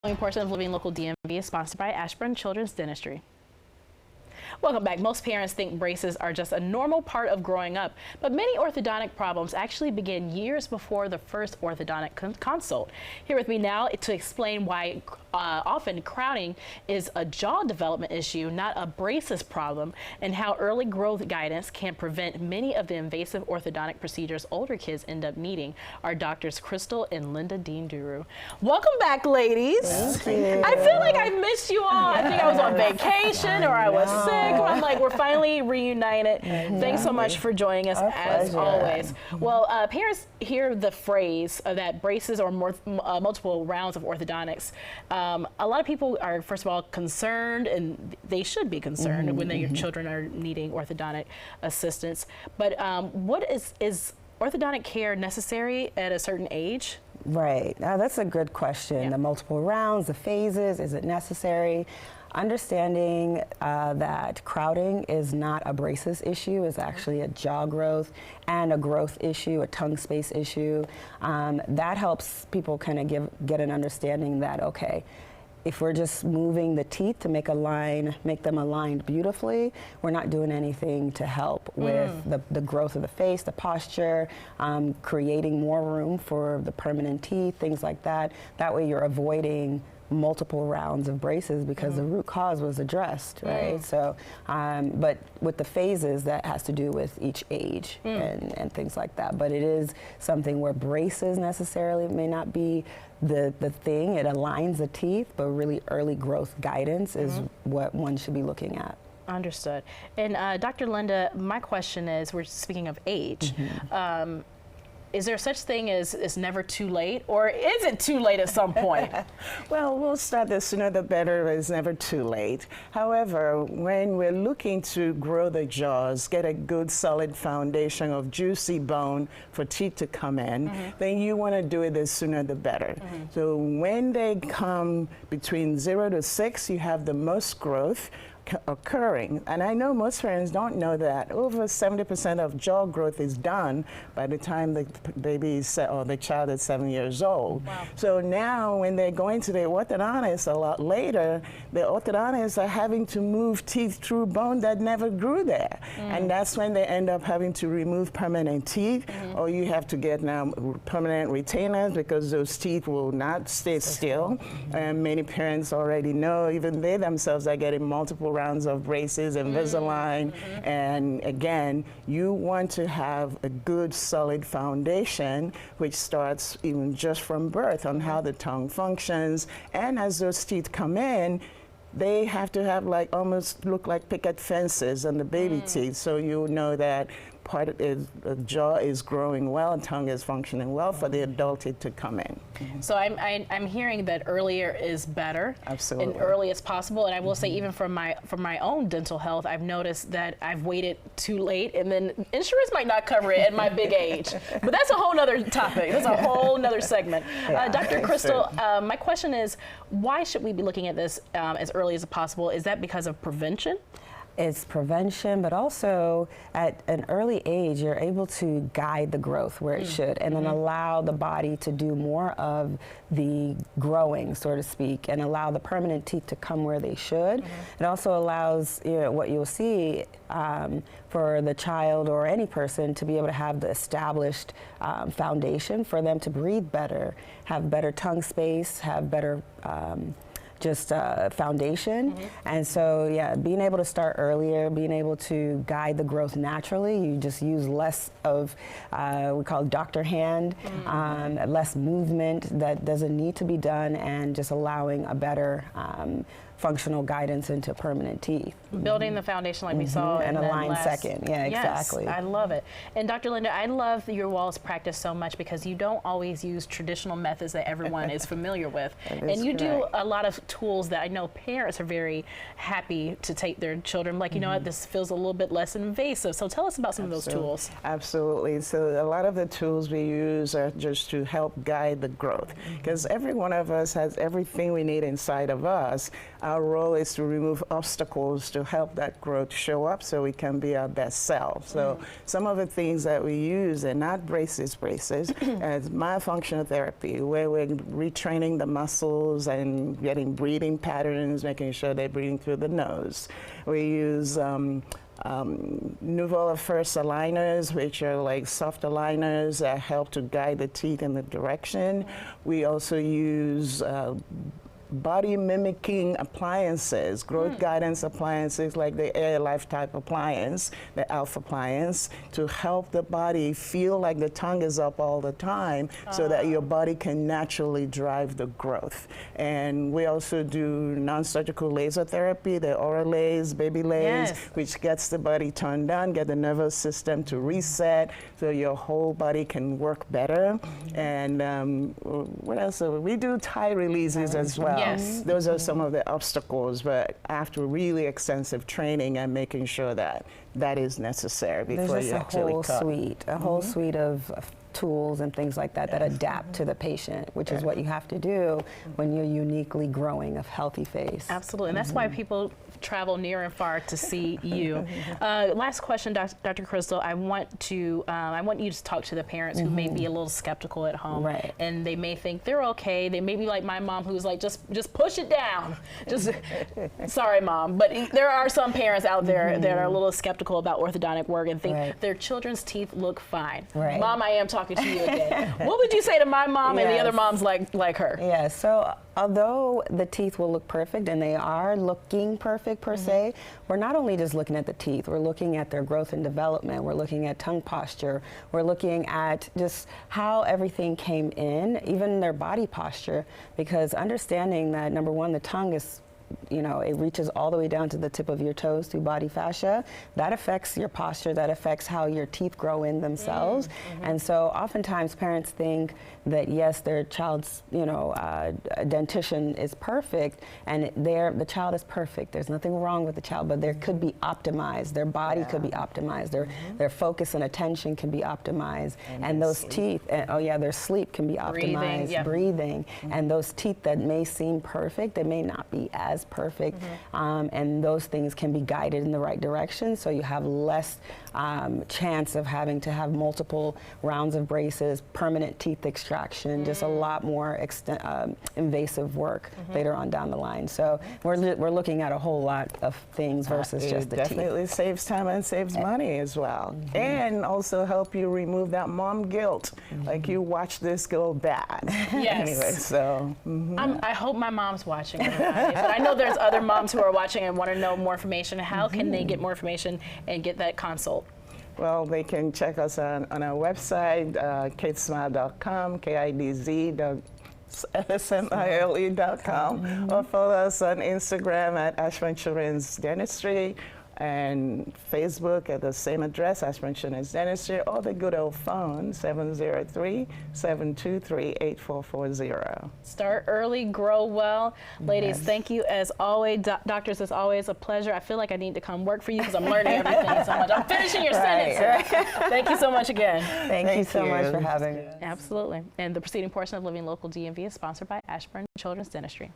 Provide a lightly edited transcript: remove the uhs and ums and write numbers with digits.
The portion of Living Local DMV is sponsored by Ashburn Children's Dentistry. Welcome back. Most parents think braces are just a normal part of growing up, but many orthodontic problems actually begin years before the first orthodontic consult. Here with me now to explain why often crowding is a jaw development issue, not a braces problem, and how early growth guidance can prevent many of the invasive orthodontic procedures older kids end up needing, are doctors Krystle and Lynda Dean-Duru. Welcome back, ladies. Thank you. I feel like I missed you all. I think I was on vacation or I was sick. I'm like, we're finally reunited. Thanks so much for joining us as always. Well, parents hear the phrase that braces or multiple rounds of orthodontics. A lot of people are, first of all, concerned, and they should be concerned when their children are needing orthodontic assistance. But what is orthodontic care necessary at a certain age? Right. That's a good question. Yeah. The multiple rounds, the phases, is it necessary? Understanding that crowding is not a braces issue, is actually a jaw growth and a growth issue, a tongue space issue. That helps people kind of get an understanding that, okay, if we're just moving the teeth to make them aligned beautifully, we're not doing anything to help with the growth of the face, the posture, creating more room for the permanent teeth, things like that. That way you're avoiding multiple rounds of braces because the root cause was addressed, right? So, but with the phases, that has to do with each age and things like that. But it is something where braces necessarily may not be the thing. It aligns the teeth, but really early growth guidance is what one should be looking at. Understood. And Dr. Lynda, my question is, we're speaking of age. Is there such thing as it's never too late, or is it too late at some point? Well, we'll start the sooner the better. It's never too late. However, when we're looking to grow the jaws, get a good solid foundation of juicy bone for teeth to come in, then you want to do it the sooner the better. So when they come between 0 to 6, you have the most growth occurring. And I know most parents don't know that over 70% of jaw growth is done by the time the baby is or the child is 7 years old. Wow. So now when they're going to the orthodontist a lot later, the orthodontists are having to move teeth through bone that never grew there. And that's when they end up having to remove permanent teeth, or you have to get now permanent retainers because those teeth will not stay still. And many parents already know, even they themselves are getting multiple rounds of braces, Invisalign, and again, you want to have a good solid foundation which starts even just from birth on how the tongue functions, and as those teeth come in, they have to have like almost look like picket fences on the baby teeth, so you know that part of the jaw is growing well and tongue is functioning well for the adult teeth to come in. So I'm hearing that earlier is better. Absolutely. And early as possible. And I will say, even from my own dental health, I've noticed that I've waited too late, and then insurance might not cover it at my big age. But that's a whole nother topic. That's a whole nother segment. Dr. Krystle, my question is, why should we be looking at this as early as possible? Is that because of prevention? It's prevention, but also at an early age, you're able to guide the growth where it should, and then allow the body to do more of the growing, so to speak, and allow the permanent teeth to come where they should. It also allows, you know, what you'll see for the child or any person to be able to have the established foundation for them to breathe better, have better tongue space, have better foundation. And so, yeah, being able to start earlier, being able to guide the growth naturally, you just use less of, we call it doctor hand, less movement that doesn't need to be done, and just allowing a better functional guidance into permanent teeth. Building the foundation like we saw. And a line second, yeah, exactly. Yes, I love it. And Dr. Lynda, I love your wall's practice so much because you don't always use traditional methods that everyone is familiar with. And you do a lot of tools that I know parents are very happy to take their children, like, you know what, this feels a little bit less invasive. So tell us about some of those tools. Absolutely. So a lot of the tools we use are just to help guide the growth, because every one of us has everything we need inside of us. Our role is to remove obstacles to help that growth show up so we can be our best self. So some of the things that we use are not braces, as myofunctional therapy, where we're retraining the muscles and getting breathing patterns, making sure they're breathing through the nose. We use Nouveau first aligners, which are like soft aligners that help to guide the teeth in the direction. We also use body mimicking appliances, growth guidance appliances like the Air Life type appliance, the Alpha appliance, to help the body feel like the tongue is up all the time so that your body can naturally drive the growth. And we also do non-surgical laser therapy, the Oralays, baby lays, which gets the body turned down, get the nervous system to reset so your whole body can work better. And what else? We do tie releases as well. Yes. Those are some of the obstacles, but after really extensive training and making sure that that is necessary before you actually cut. A whole suite of tools and things like that that adapt to the patient, which is what you have to do when you're uniquely growing a healthy face. Absolutely, and that's why people travel near and far to see you. Last question, Dr. Krystle. I want you to talk to the parents who may be a little skeptical at home, and they may think they're okay. They may be like my mom, who's like, just push it down. Just sorry, mom, but there are some parents out there that are a little skeptical about orthodontic work and think their children's teeth look fine. Mom, I am talking to you again. What would you say to my mom and the other moms like her? Yeah. So although the teeth will look perfect, and they are looking perfect per se, we're not only just looking at the teeth, we're looking at their growth and development, we're looking at tongue posture, we're looking at just how everything came in, even their body posture, because understanding that, number one, the tongue is, you know, it reaches all the way down to the tip of your toes through body fascia. That affects your posture, that affects how your teeth grow in themselves. And so oftentimes parents think that yes, their child's, you know, dentition is perfect, and the child is perfect. There's nothing wrong with the child, but there could be optimized. Their body could be optimized. Their focus and attention can be optimized. And those teeth, their sleep can be optimized, breathing. And those teeth that may seem perfect, they may not be as perfect, and those things can be guided in the right direction, so you have less chance of having to have multiple rounds of braces, permanent teeth extraction, just a lot more invasive work later on down the line. So we're looking at a whole lot of things versus just the teeth. It definitely saves time and saves money as well, and also help you remove that mom guilt, like you watch this go bad. Anyway, so I hope my mom's watching, everybody. But I know there's other moms who are watching and want to know more information. How can they get more information and get that consult? Well, they can check us on our website, kidsmile.com, KIDZ.smile.com, or follow us on Instagram at Ashburn Children's Dentistry, and Facebook at the same address, Ashburn Children's Dentistry, or the good old phone, 703-723-8440. Start early, grow well. Ladies, thank you as always. Doctors, it's always a pleasure. I feel like I need to come work for you because I'm learning everything so much. I'm finishing your sentence. Thank you so much again. Thank you so much for having me. Absolutely. And the preceding portion of Living Local DMV is sponsored by Ashburn Children's Dentistry.